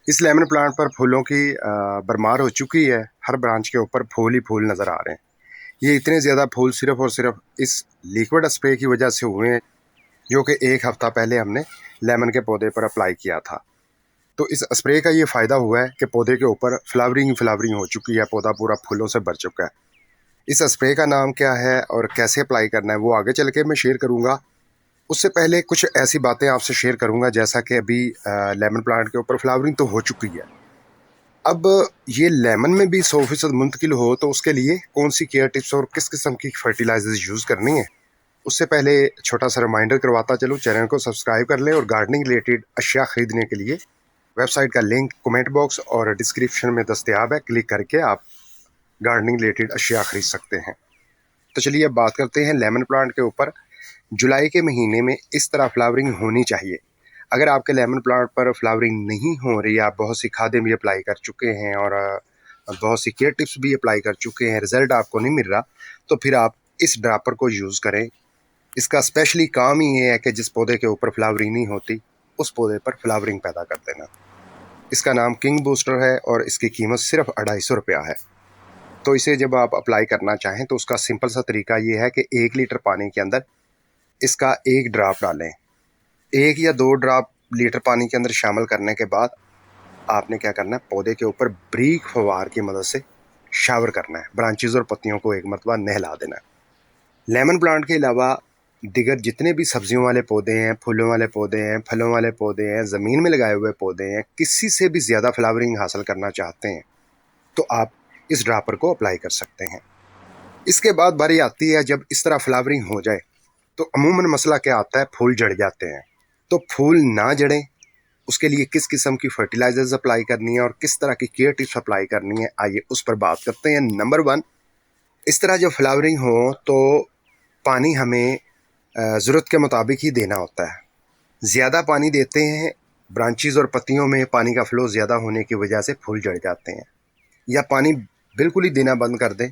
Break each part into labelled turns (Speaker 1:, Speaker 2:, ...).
Speaker 1: इस lemon plant पर फूलों की भरमार हो चुकी है। हर ब्रांच के ऊपर फूल ही फूल नज़र आ रहे हैं। ये इतने ज़्यादा फूल सिर्फ और सिर्फ इस लिक्विड स्प्रे की वजह से हुए हैं, जो कि 1 हफ्ता पहले हमने लेमन के पौधे पर अप्लाई किया था। तो इस स्प्रे का ये फ़ायदा हुआ है कि पौधे के ऊपर फ्लावरिंग फ्लावरिंग हो चुकी है, पौधा पूरा फूलों से भर चुका है। इस स्प्रे का नाम क्या है और कैसे अप्लाई करना है वो आगे चल के मैं शेयर करूँगा। उससे पहले कुछ ऐसी बातें आपसे शेयर करूँगा, जैसा कि अभी लेमन प्लांट के ऊपर फ्लावरिंग तो हो चुकी है। अब ये लेमन में भी 100% मुंतकिल हो तो उसके लिए कौन सी केयर टिप्स और किस किस्म की फर्टिलाइजर्स यूज़ करनी है, उससे पहले छोटा सा रिमाइंडर करवाता चलूँ, चैनल को सब्सक्राइब कर लें और गार्डनिंग रिलेटेड अशिया खरीदने के लिए वेबसाइट का लिंक कमेंट बॉक्स और डिस्क्रिप्शन में दस्तयाब है। क्लिक करके आप गार्डनिंग रिलेटेड अशिया खरीद सकते हैं। तो चलिए अब बात करते हैं लेमन प्लांट के ऊपर। जुलाई के महीने में इस तरह फ्लावरिंग होनी चाहिए। अगर आपके लेमन प्लांट पर फ्लावरिंग नहीं हो रही, आप बहुत सी खादें भी अप्लाई कर चुके हैं और बहुत सी केयर टिप्स भी अप्लाई कर चुके हैं, रिजल्ट आपको नहीं मिल रहा, तो फिर आप इस ड्रापर को यूज़ करें। इसका स्पेशली काम ही ये है कि जिस पौधे के ऊपर फ्लावरिंग नहीं होती, उस पौधे पर फ्लावरिंग पैदा कर देना। इसका नाम किंग बूस्टर है और इसकी कीमत सिर्फ 250 रुपया है। तो इसे जब आप अप्लाई करना चाहें तो उसका सिंपल सा तरीका ये है कि 1 लीटर पानी के अंदर इसका 1 ड्राप डालें। 1 या 2 ड्राप लीटर पानी के अंदर शामिल करने के बाद आपने क्या करना है, पौधे के ऊपर ब्रीक फवार की मदद से शावर करना है। ब्रांचेज और पत्तियों को एक मरतबा नहला देना है। लेमन प्लांट के अलावा दिगर जितने भी सब्जियों वाले पौधे हैं, फूलों वाले पौधे हैं, फलों वाले पौधे हैं, ज़मीन में लगाए हुए पौधे हैं, किसी से भी ज़्यादा फ्लावरिंग हासिल करना चाहते हैं तो आप इस ड्रापर को अप्लाई कर सकते हैं। इसके बाद बारी आती है जब इस तरह फ्लावरिंग हो जाए तो अमूमन मसला क्या आता है, फूल झड़ जाते हैं। तो फूल ना झड़ें उसके लिए किस किस्म की फर्टिलाइजर्स अप्लाई करनी है और किस तरह की केयर टिप्स अप्लाई करनी है, आइए उस पर बात करते हैं। नंबर 1, इस तरह जब फ्लावरिंग हो तो पानी हमें ज़रूरत के मुताबिक ही देना होता है। ज़्यादा पानी देते हैं, ब्रांचेस और पत्तियों में पानी का फ्लो ज़्यादा होने की वजह से फूल झड़ जाते हैं। या पानी बिल्कुल ही देना बंद कर दें,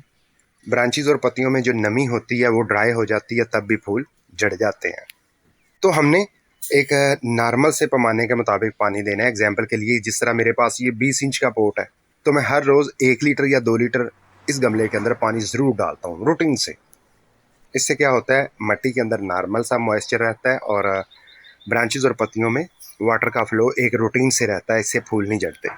Speaker 1: ब्रांचेस और पत्तियों में जो नमी होती है वो ड्राई हो जाती है, तब भी फूल झड़ जाते हैं। तो हमने एक नॉर्मल से पैमाने के मुताबिक पानी देना है। एग्जाम्पल के लिए जिस तरह मेरे पास ये 20 इंच का पोट है, तो मैं हर रोज़ 1 लीटर या 2 लीटर इस गमले के अंदर पानी ज़रूर डालता हूँ रूटीन से। इससे क्या होता है, मिट्टी के अंदर नॉर्मल सा मॉइस्चर रहता है और ब्रांचेस और पत्तियों में वाटर का फ्लो एक रूटीन से रहता है, इससे फूल नहीं झड़ते।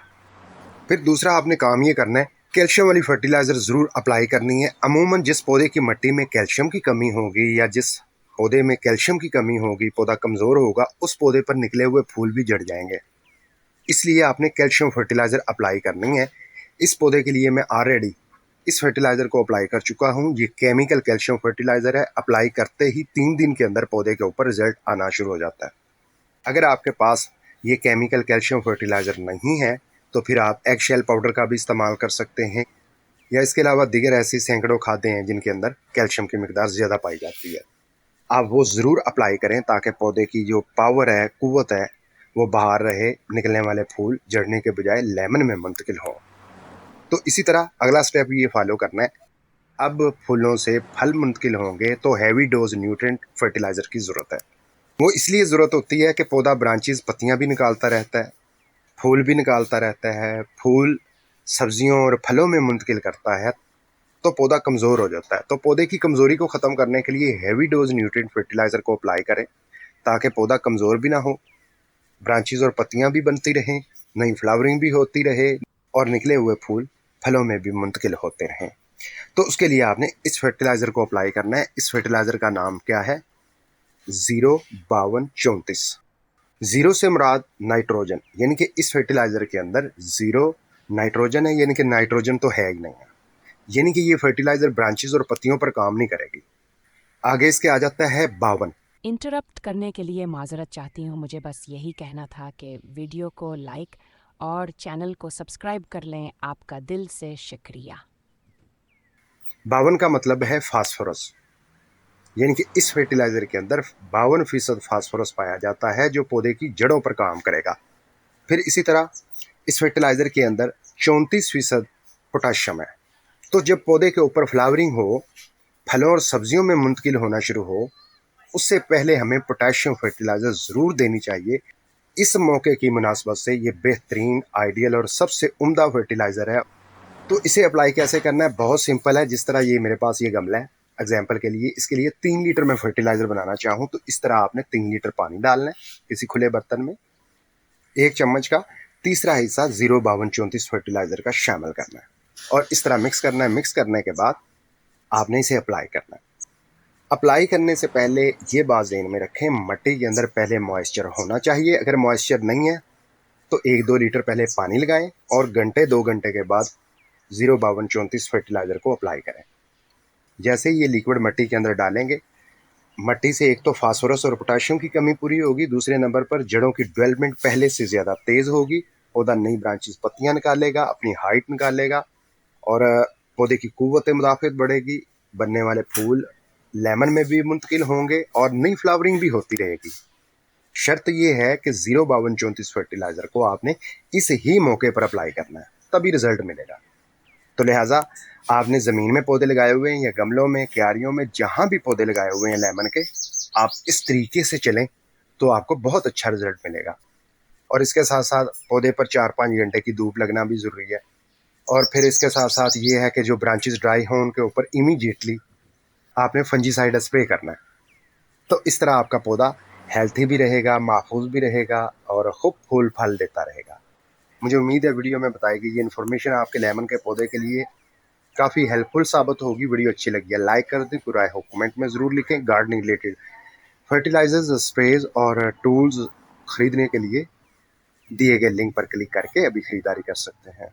Speaker 1: फिर दूसरा आपने काम ये करना है, कैल्शियम वाली फर्टिलाइज़र ज़रूर अप्लाई करनी है। अमूमन जिस पौधे की मिट्टी में कैल्शियम की कमी होगी या जिस पौधे में कैल्शियम की कमी होगी, पौधा कमज़ोर होगा, उस पौधे पर निकले हुए फूल भी झड़ जाएंगे। इसलिए आपने कैल्शियम फर्टिलाइज़र अप्लाई करनी है। इस पौधे के लिए मैं ऑलरेडी इस फर्टिलाइज़र को अप्लाई कर चुका हूँ। ये केमिकल कैल्शियम फर्टिलाइज़र है। अप्लाई करते ही 3 दिन के अंदर पौधे के ऊपर रिजल्ट आना शुरू हो जाता है। अगर आपके पास ये केमिकल कैल्शियम फर्टिलाइज़र नहीं है तो फिर आप एग शेल पाउडर का भी इस्तेमाल कर सकते हैं, या इसके अलावा दीगर ऐसी सैकड़ों खादें हैं जिनके अंदर कैल्शियम की मिकदार ज़्यादा पाई जाती है। आप वो ज़रूर अप्लाई करें ताकि पौधे की जो पावर है, कुव्वत है, वो बाहर रहे, निकलने वाले फूल झड़ने के बजाय लेमन में मुंतकिल हों। तो इसी तरह अगला स्टेप ये फॉलो करना है। अब फूलों से फल मुंतकिल होंगे तो हैवी डोज न्यूट्रिएंट फर्टिलाइज़र की ज़रूरत है। वो इसलिए ज़रूरत होती है कि पौधा ब्रांचेस पत्तियाँ भी निकालता रहता है, फूल भी निकालता रहता है, फूल सब्जियों और फलों में मुंतकिल करता है, तो पौधा कमज़ोर हो जाता है। तो पौधे की कमज़ोरी को ख़त्म करने के लिए हैवी डोज न्यूट्रिएंट फर्टिलाइज़र को अप्लाई करें ताकि पौधा कमज़ोर भी ना हो, ब्रांचेस और पत्तियाँ भी बनती रहें, नई फ्लावरिंग भी होती रहे और निकले हुए फूल फलों में भी मुंतकिल होते रहें। तो उसके लिए आपने इस फर्टिलाइज़र को अप्लाई करना है। इस फर्टिलाइज़र का नाम क्या है, 05234। ज़ीरो से मुराद नाइट्रोजन, यानी कि इस फर्टिलाइज़र के अंदर ज़ीरो नाइट्रोजन है, यानी कि नाइट्रोजन तो है ही नहीं है, यानी कि ये फर्टिलाइज़र ब्रांचेस और पत्तियों पर काम नहीं करेगी। आगे इसके आ जाता है 52।
Speaker 2: इंटरप्ट करने के लिए माज़रत चाहती हूँ। मुझे बस यही कहना था कि वीडियो को लाइक और चैनल को सब्सक्राइब कर लें। आपका दिल से शुक्रिया।
Speaker 1: 52 का मतलब है फास्फोरस, यानी कि इस फर्टिलाइज़र के अंदर 52% फास्फोरस पाया जाता है जो पौधे की जड़ों पर काम करेगा। फिर इसी तरह इस फर्टिलाइज़र के अंदर 34% पोटाशियम है। तो जब पौधे के ऊपर फ्लावरिंग हो, फलों और सब्जियों में मुंतकिल होना शुरू हो, उससे पहले हमें पोटाशियम फर्टिलाइज़र ज़रूर देनी चाहिए। इस मौके की मुनासबत से ये बेहतरीन, आइडियल और सबसे उम्दा फर्टिलाइज़र है। तो इसे अप्लाई कैसे करना है? बहुत सिंपल है। जिस तरह ये मेरे पास ये गमला है, एग्जाम्पल के लिए इसके लिए 3 लीटर में फर्टिलाइज़र बनाना चाहूँ तो इस तरह आपने 3 लीटर पानी डालना है किसी खुले बर्तन में। 1 चम्मच का तीसरा हिस्सा 05234 फर्टिलाइज़र का शामिल करना है और इस तरह मिक्स करना है। मिक्स करने के बाद आपने इसे अप्लाई करना है। अप्लाई करने से पहले ये बात ज़हन में रखें, मिट्टी के अंदर पहले मॉइस्चर होना चाहिए। अगर मॉइस्चर नहीं है तो 1-2 लीटर पहले पानी लगाएं और घंटे 2 घंटे के बाद 05234 फर्टिलाइज़र को अप्लाई करें। जैसे ही ये लिक्विड मिट्टी के अंदर डालेंगे, मिट्टी से एक तो फास्फोरस और पोटाशियम की कमी पूरी होगी, दूसरे नंबर पर जड़ों की डेवलपमेंट पहले से ज़्यादा तेज़ होगी। पौधा नई ब्रांचेस पत्तियां निकालेगा, अपनी हाइट निकालेगा और पौधे की कुव्वत मुदाफ़त बढ़ेगी। बनने वाले फूल लेमन में भी मुंतकिल होंगे और नई फ्लावरिंग भी होती रहेगी। शर्त ये है कि 05234 फर्टिलाइज़र को आपने इस ही मौके पर अप्लाई करना है, तभी रिजल्ट मिलेगा। तो लिहाजा आपने ज़मीन में पौधे लगाए हुए हैं या गमलों में, क्यारियों में, जहाँ भी पौधे लगाए हुए हैं लेमन के, आप इस तरीके से चलें तो आपको बहुत अच्छा रिजल्ट मिलेगा। और इसके साथ साथ पौधे पर 4-5 घंटे की धूप लगना भी ज़रूरी है। और फिर इसके साथ साथ ये है कि जो ब्रांचेस ड्राई हों उनके ऊपर इमीडिएटली आपने फंजीसाइड स्प्रे करना है। तो इस तरह आपका पौधा हेल्थी भी रहेगा, महफूज भी रहेगा और खूब फूल फल देता रहेगा। मुझे उम्मीद है वीडियो में बताई गई ये इन्फॉर्मेशन आपके लेमन के पौधे के लिए काफ़ी हेल्पफुल साबित होगी। वीडियो अच्छी लगी है लाइक कर दें, कोई राय हो कमेंट में ज़रूर लिखें। गार्डनिंग रिलेटेड फर्टिलाइजर्स, स्प्रेज और टूल्स खरीदने के लिए दिए गए लिंक पर क्लिक करके अभी खरीदारी कर सकते हैं।